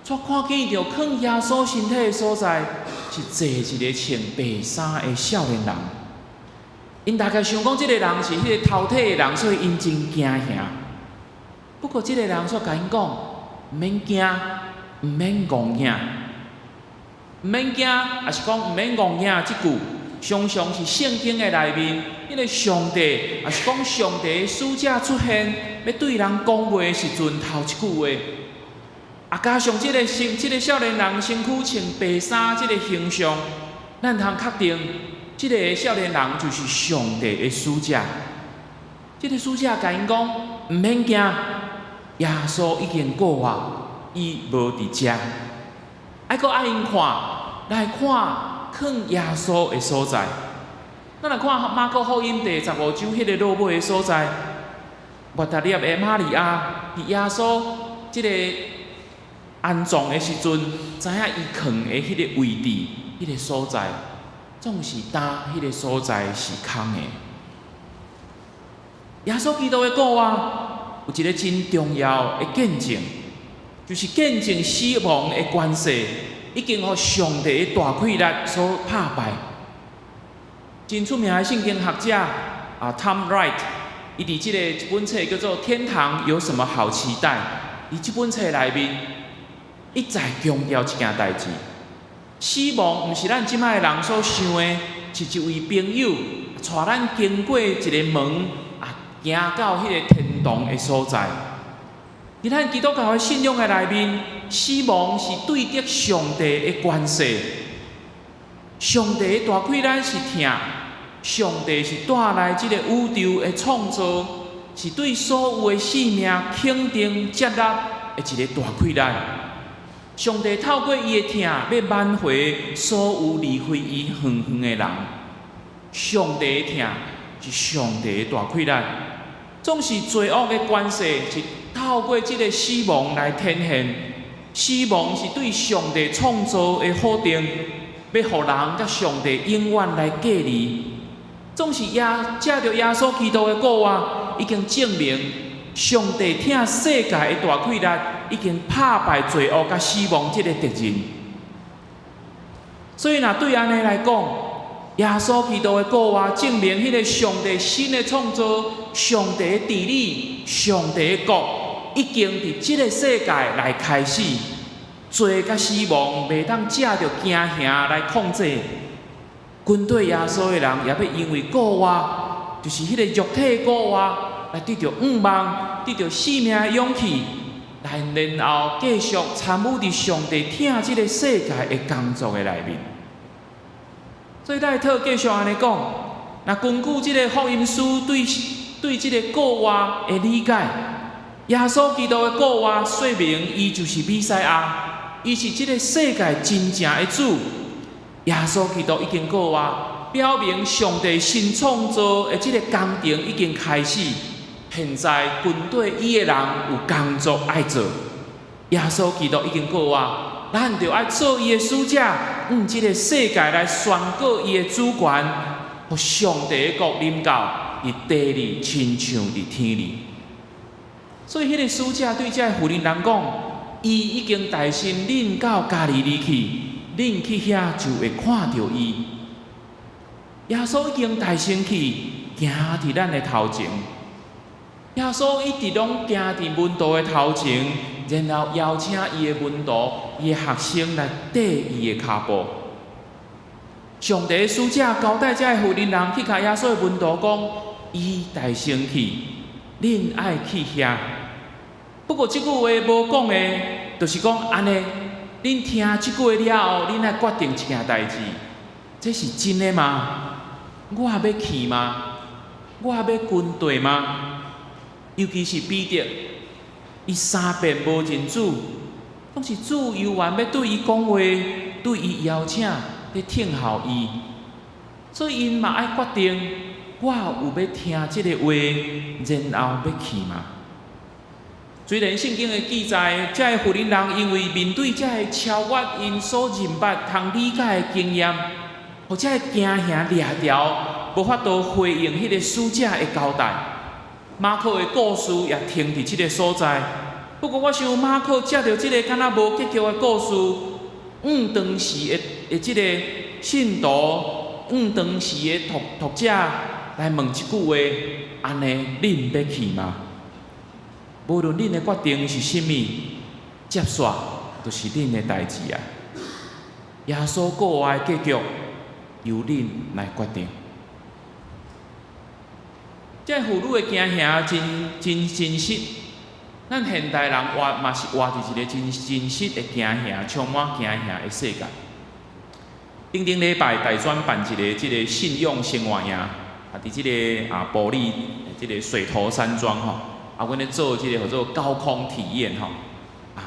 却看见着藏耶稣身体的所在是坐一个穿白衫的少年人。因大概想讲，即个人是迄个偷摕的人，所以因真惊吓。不过，即个人却甲因讲，毋免惊，毋免戆影，毋免惊，也是讲毋免戆影。即句常常是圣经的内面，迄个上帝，也是讲上帝的使者出现，要对人讲话的时阵，头一句话。加上即个少年人身躯穿白衫，即个形象，咱通确定。即个少年人就是上帝的使者。即个使者甲因讲：毋免惊，耶稣已经告我，伊无伫遮。爱阁爱因看，来看藏耶稣的所在。咱来看马可福音第15章迄个落尾的所在，抹大拉的玛利亚伫耶稣即个安葬的时阵，知影伊藏的迄个位置，迄个所在。总是当迄个所在是空的。耶稣基督的告我有一个真重要的见证，就是见证死亡的关系已经互上帝的大溃力所打败。真出名的圣经学者Tom Wright， 伊伫即个一本册叫做《天堂有什么好期待》，伫即本册内面一再强调一件代志。死亡毋是咱即摆人所想的，是一位朋友带咱经过一个门行到迄个天堂的所在。伫咱基督教的信仰的内面，死亡是对敌上帝的关系。上帝的大溃咱是疼，上帝是带来即个宇宙的创造，是对所有的生命肯定接纳的一个大溃咱。上帝透过伊的疼，要挽回所有离开伊远远的人。上帝的疼是上帝的大溃难，总是罪恶的关系是透过这个死亡来呈现。死亡是对上帝创造的否定，要互人甲上帝永远来隔离。总是借着耶稣基督的故话，已经证明上帝疼世界的大气力，已经打败罪恶甲死亡这个敌人。所以，若对安尼来讲，耶稣基督的故话证明迄个上帝新的创造、上帝的治理、上帝的国，已经伫即个世界来开始。罪甲死亡袂当借着惊吓来控制。军队耶稣的人也要因为故话，就是迄个肉体故话，来得到盼望，得到生命的勇气，来然后继续参与伫上帝疼即个世界的工作的内面。所以来讨继续安尼讲，那根据即个福音书对即个故话的理解，耶稣基督的故话说明伊就是弥赛亚，伊是即个世界真正的主。耶稣基督已经故话表明上帝新创造的即个工程已经开始，现在军队伊的人有工作爱做。耶稣基督已经故话，咱就爱做伊的使者，即个世界来宣告伊的主权，互上帝的国临到，伫地里亲像伫天里。所以，迄个使者对这妇人人讲，伊已经大心领到加利利去。恁去遐就会看到伊。耶稣已经大声去行伫咱的头前，耶稣一直拢行伫门徒的头前，然后邀请伊的门徒、伊的学生来缀伊的脚步。上帝的使者交代这妇人人去甲耶稣的门徒讲，伊大声去，恁爱去遐。不过即句话无讲的，就是讲安尼。恁听即句了后，恁来决定一件代志，这是真的吗？我要去吗？我要军队吗？尤其是彼得，伊三遍无认主，拢是主犹原要对伊讲话，对伊邀请，要听候伊。所以因嘛爱决定，我有要听即个话，然后要去吗？虽然圣经的记载，这个妇人人因为面对这个超越因所认捌、通理解的经验，或者惊吓掠条，无法度回应迄个使者的交代。马可的故事也停伫即个所在。不过，我想马可借着即个敢若无结局的故事，当时的即个信徒，当时的读者来问一句话：安尼，恁要去吗？无论恁的决定是甚物，接续就是恁的代志啊。耶稣故话的结局由恁来决定。这妇女的惊吓真实，咱现代人活嘛是活伫一个真实的惊吓，充满惊吓的世界。顶礼拜大专办一个即个信用生活营，伫即个埔里即个水头山庄吼。阮咧做即个叫做高空体验吼，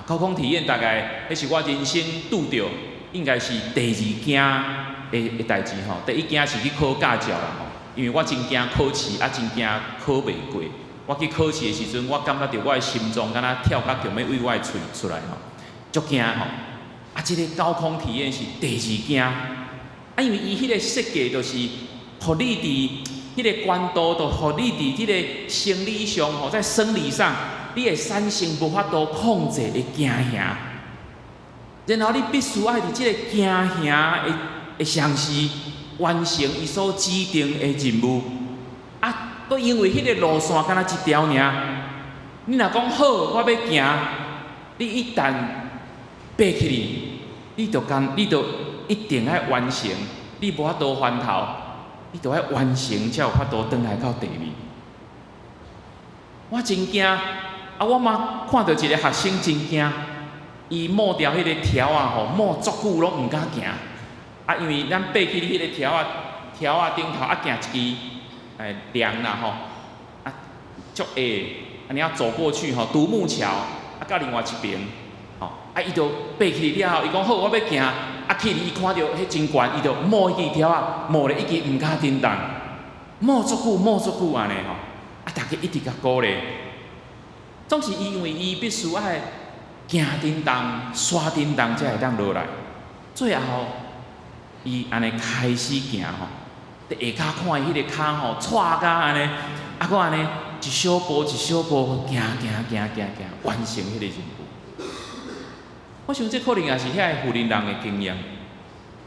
高空体验大概迄是我人生拄着，应该是第二件的代志吼。第一件是去考驾照啦吼，因为我真惊考试，真惊考袂过。我去考试的时阵，我感觉到我的心脏敢若跳甲强要为我的喙出来吼，足惊吼。即个高空体验是第二件，因为伊迄个设计就是，互你伫迄个关度，就互你伫即个生理上吼，在生理上，你会产生无法度控制的惊吓，然后你必须爱伫即个惊吓的上时完成伊所指定的任务。佫因为迄个路线敢若一条尔，你若讲好，我要行，你一旦爬起哩，你就一定爱完成，你无法度翻头。你着爱完成，才有法度转来到地面。我真惊，我嘛看到一个学生真惊，伊摸掉迄个条吼，摸足久拢毋敢行。因为咱爬起迄个条顶头行一支梁啦吼，足矮，安尼走过去吼，独木桥到另外一边，吼，伊就爬起了后，伊讲好，我要行。去伊看到迄真悬，伊就摸迄支条摸咧，已经毋敢振动，摸足久安尼吼。大家一直甲鼓励，总是因为伊必须爱行振动、刷振动才会当落来。最后，伊安尼开始行吼，伫下骹看伊迄个骹吼，踹甲安尼，啊，搁安尼一小步一小步行，完成迄个任务。我想这可能也是遐富人人的经验。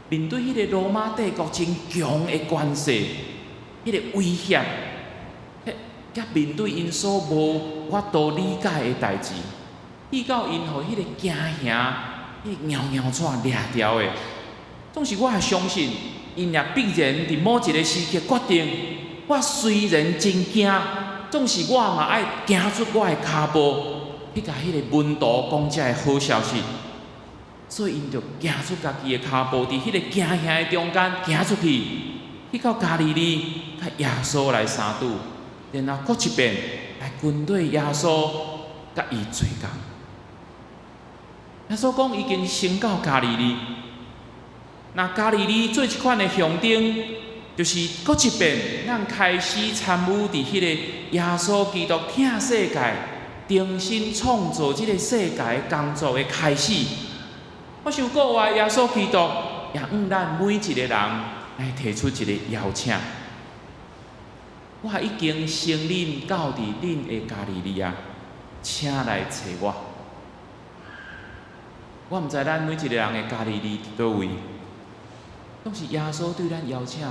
面对迄个罗马帝国真强的关系，迄个威胁，甲面对因所无法度理解的代志，遇到因互迄个惊吓、迄个蹽喘掠条的，总是我也相信，因也必然伫某一个时刻决定，我虽然真惊，总是我嘛爱行出我的骹步，去甲迄个门徒讲这个好消息。所以因就行出家己的骹步，伫迄个惊吓的中间行出去，去到加利利，甲耶稣来相拄，然后搁一遍来军队耶稣，甲伊追共。耶稣讲已经升到加利利，那加利利做一款的象征，就是搁一遍咱开始参与伫迄个耶稣基督疼世界、重新创造即个世界的工作的开始。我想国外耶稣基督也向咱每一个人来提出一个邀请。我已经升恁到伫恁的加利利啊，请来找我。我毋知咱每一个人的加利利伫倒位，拢是耶稣对咱邀请。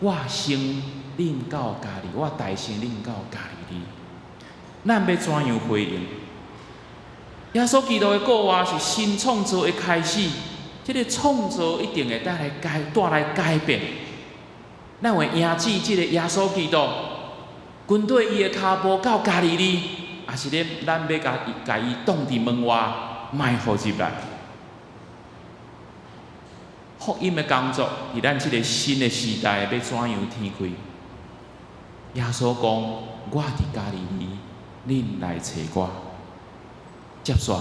我升恁到加利，我代升恁到加利利。咱要怎样回应？耶稣基督的国话是新创造的开始，这个创造一定会带来改变。咱会迎接这个耶稣基督，军队伊的骹步到加利利，也是咱要甲伊挡伫门外，卖互入来。福音的工作伫咱这个新的时代要怎样展开？耶稣讲：我伫加利利，恁来找我。接续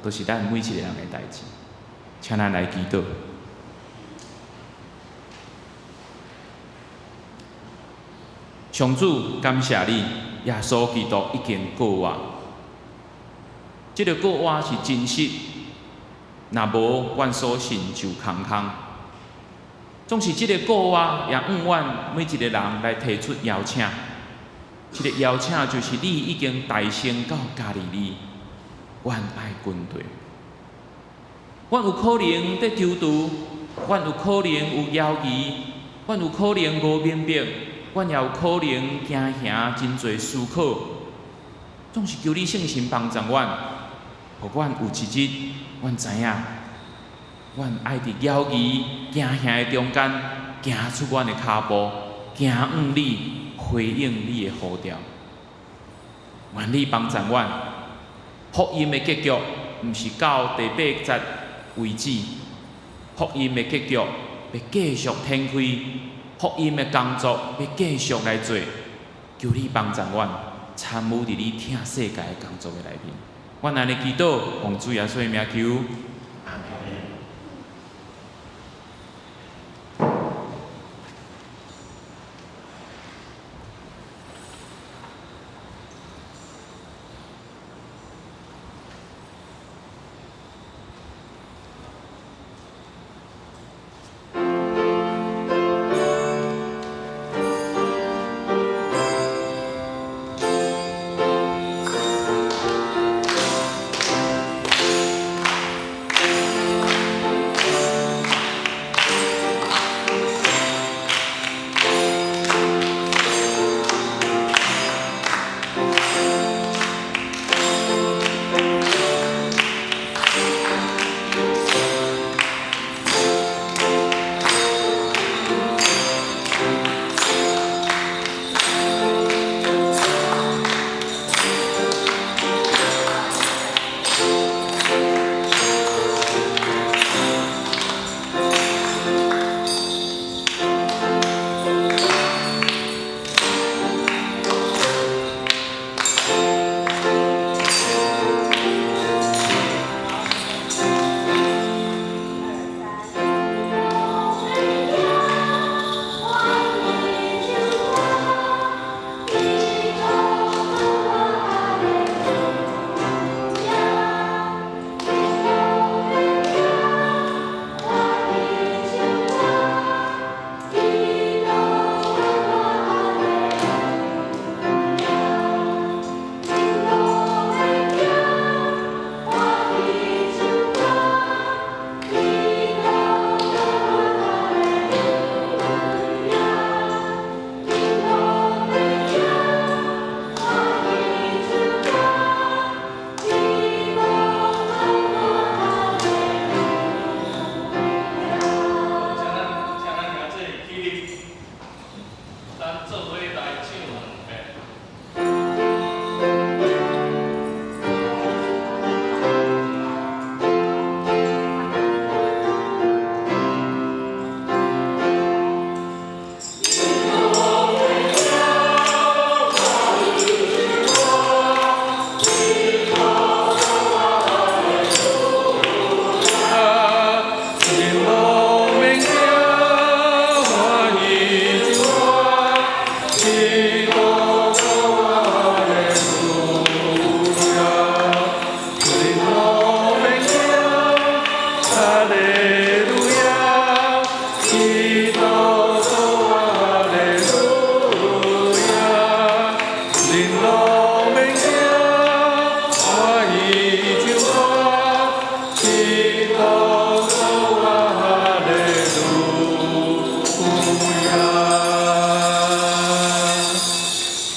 都是咱每一个人的代志，请咱来祈祷。上主，感谢你，耶稣基督已经告我，这个告我是真实，若无阮所信就空空。总是这个告我也向阮每一个人来提出邀请，这个邀请就是你已经大升到加利利。阮爱军队，阮有可能在囚徒，阮有可能有妖异，阮有可能无明白，阮也有可能惊吓真侪思考。总是求你圣神帮助阮，互阮有一日，阮知影，阮爱伫妖异惊吓的中间，行出阮的骹步，行向你，回应你的呼召。愿你帮助阮。福音的结局，毋是到第8节为止。福音的结局要继续展开，福音的工作要继续来做。求你帮助阮，参与伫你疼世界的工作的内面。阮安尼祈祷，奉主耶稣的名求。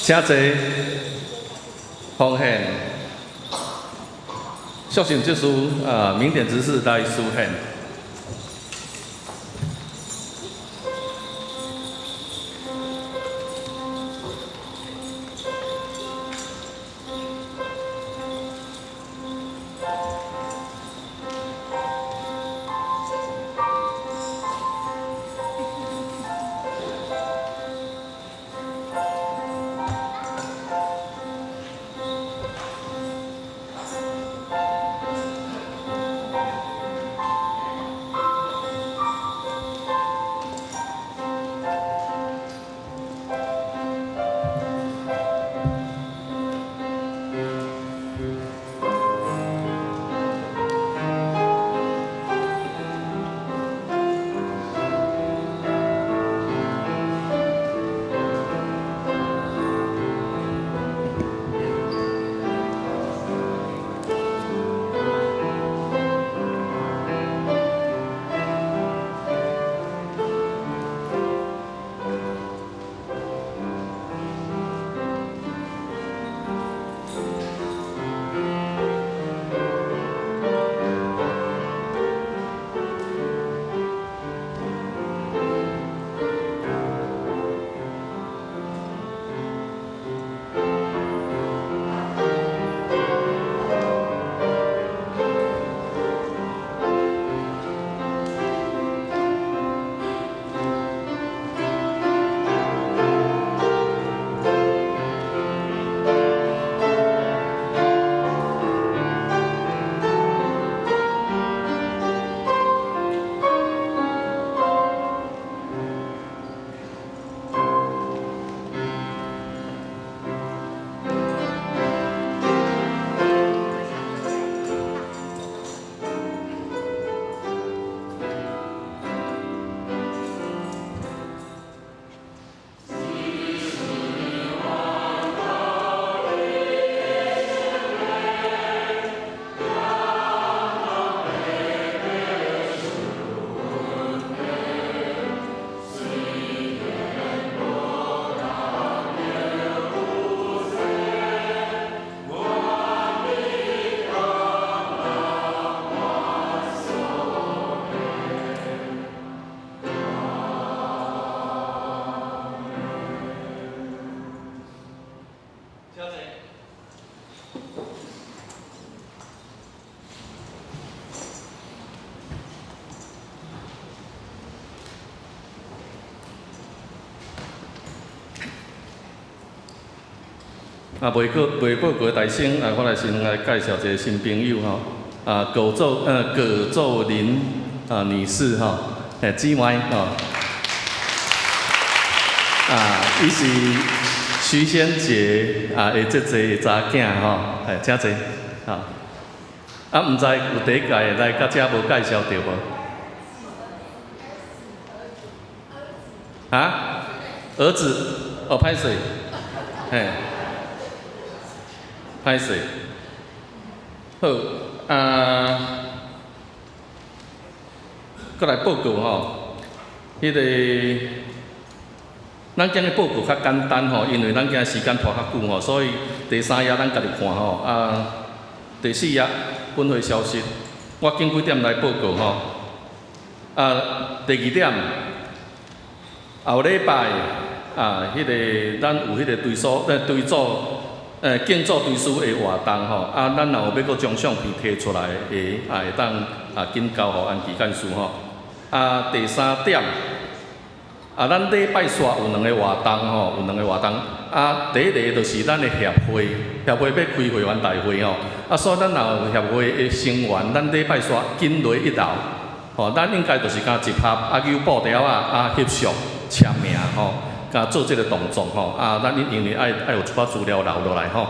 请坐，奉献。孝信之书明典执事来书献。未报告大声，我来先来介绍一个新朋友吼，葛奏林女士吼，姊妹吼，伊是徐仙杰的这个查囝吼，请坐吼。毋知有第一届来到遮无介绍到无？儿子，歹势，嘿。歹势，好，搁来报告吼，迄个，咱今日报告较简单吼，因为咱今日时间拖较久吼，所以第3页咱家己看吼，第4页本会消息，我紧几点来报告吼，第2点，后礼拜迄个咱有迄个队组。建筑队师的活动吼，咱若有要搁将相片摕出来的，会当紧交互安期干事吼。第3点，咱礼拜煞有2个活动吼，有2个活动。第一个就是咱的协会要开会员大会吼。所以咱若有协会的成员，咱礼拜煞紧落1楼，吼，咱应该就是甲集合揪布条翕相签名吼。甲做这个动作吼，咱因为爱有一寡资料留落来吼，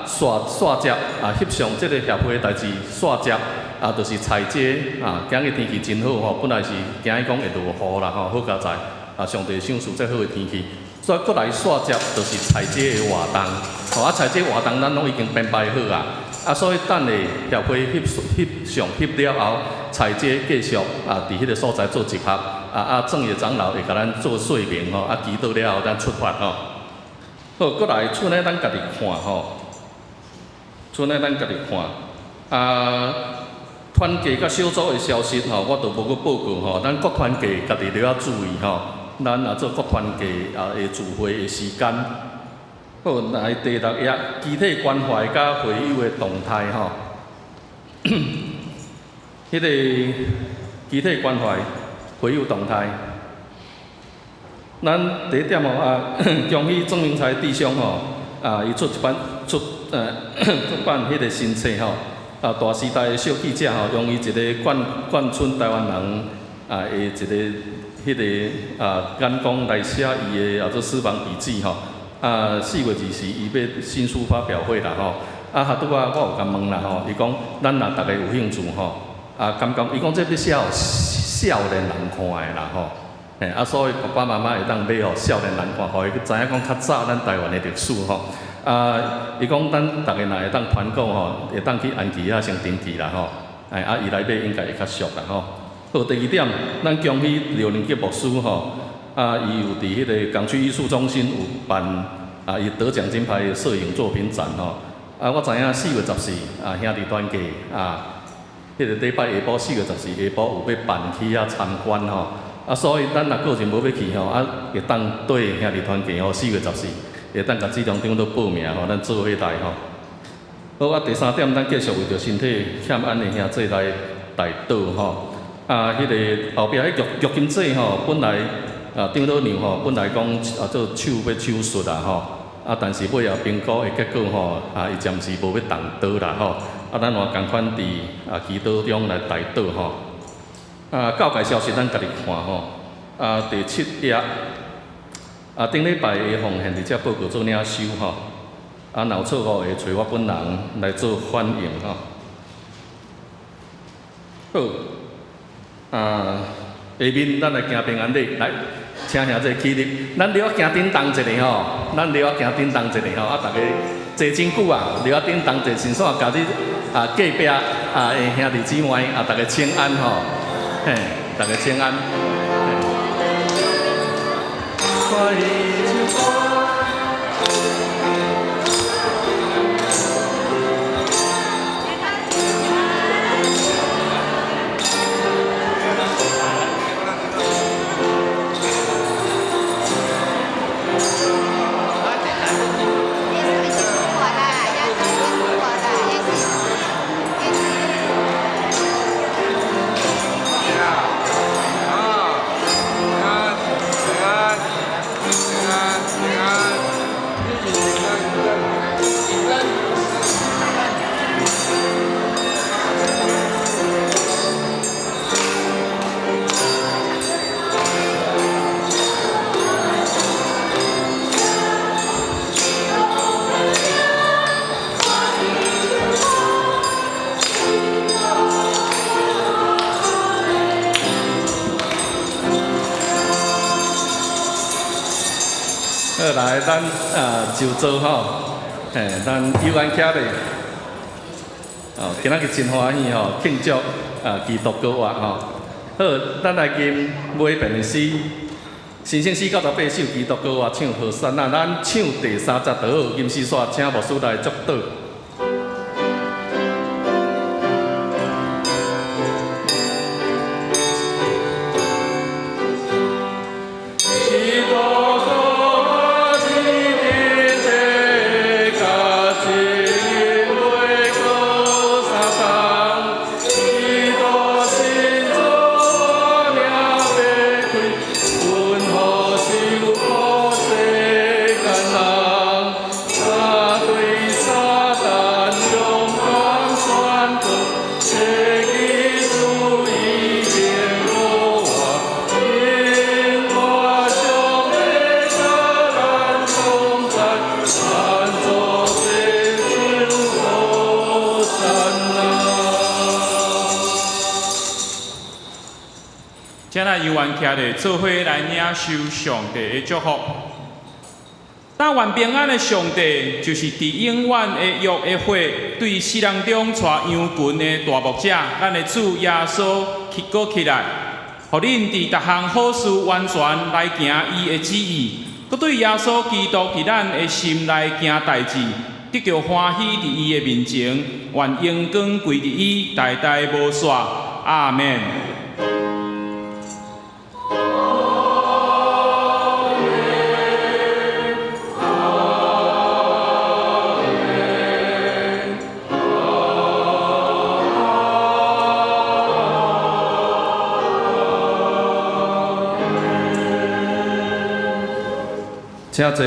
煞接翕相这个协会的代志煞接就是采接今日天气真好吼，本来是惊伊讲会落雨啦吼，好佳哉上帝赏赐这好的天气，所以过来煞接就是采接的活动，吼采接活动咱拢已经编排好所以等下协会翕相翕了后，采接继续伫迄个所在做集合。正业长老会甲咱做说明吼，祈祷了后咱出发吼。好，好，过来剩诶咱家己看吼，剩诶咱家己看。团契甲小组诶消息吼，我都无去报告吼。咱各团契家己了要注意吼。咱也做各团契诶聚会诶时间。好，来第6页，集体关怀甲会友诶动态吼。迄个集体关怀会友动态，咱第一点吼恭喜郑明才弟兄吼伊出版迄个新册吼大时代的小记者吼，用伊一个贯穿台湾人的一个迄个眼光来写伊的做私房笔记吼4月20日伊要新书发表会啦吼哈拄我有甲问啦吼，伊讲咱若大家有兴趣吼感觉伊讲这要写互少年人看的啦吼。所以爸爸妈妈会当买互少年人看，互伊去知影讲较早咱台湾的历史吼。伊讲咱大家若会当团购吼，会当去安琪仔先登记啦吼。伊来买应该会较俗啦吼。好，第2点，咱恭喜刘仁吉牧师吼，伊有伫迄个港区艺术中心有办伊得奖金牌的摄影作品展吼。我知影4月14兄弟团契迄个礼拜下晡4月14下晡有要办去参观吼。所以咱若个人无要去吼，会当对兄弟团契吼4月14会当甲志良长都报名吼，咱做伙来吼。好，第3点，咱继续为着身体欠安的兄弟来代祷吼。迄个后壁迄玉金姐吼，本来长老娘吼，本来讲做手要手术啦吼，但是尾后评估的结果吼，伊暂时无要动刀啦吼。咱换共款伫祈祷中来代祷吼。教界消息咱家己看吼。第7页，顶礼拜的奉献伫遮报告做领收吼。若有错误会找我本人来做反映吼。好，下面咱来行平安礼，来，请兄弟起立，咱了行叮当一下吼，咱了行叮当一下吼，大家坐真久啊，了叮当一下，先煞家己隔壁的兄弟姊妹大家请安吼，嘿，大家请安。快就过。好，来，咱就做吼，咱友安徛咧，今仔日真欢喜吼，庆祝基督国活吼。好，咱来吟每篇的诗，新生诗98首，基督国活唱和散啊，咱唱第30道，吟诗煞请牧师来祝祷。今仔游玩徛咧，做伙来领受上帝的祝福。但愿平安的上帝，就是伫永远的约的火，对世人中带羊群的大牧者，咱的主耶稣过起来，互恁伫逐项好事完全来行伊的旨意，佮对耶稣基督伫咱的心内行代志，得着欢喜伫伊的面前，愿荣光归伫伊，代代无煞。阿门。请坐。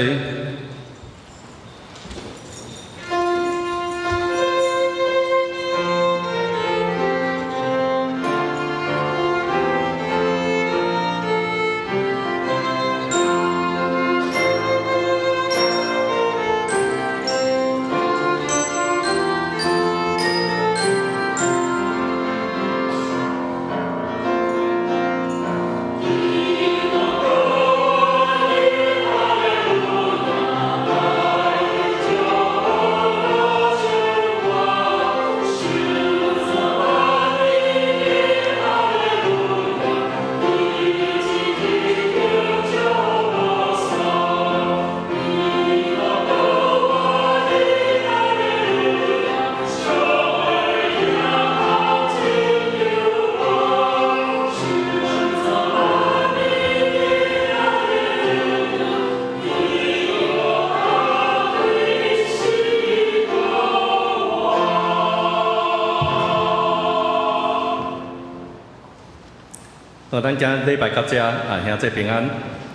咱今礼拜到这，兄弟平安。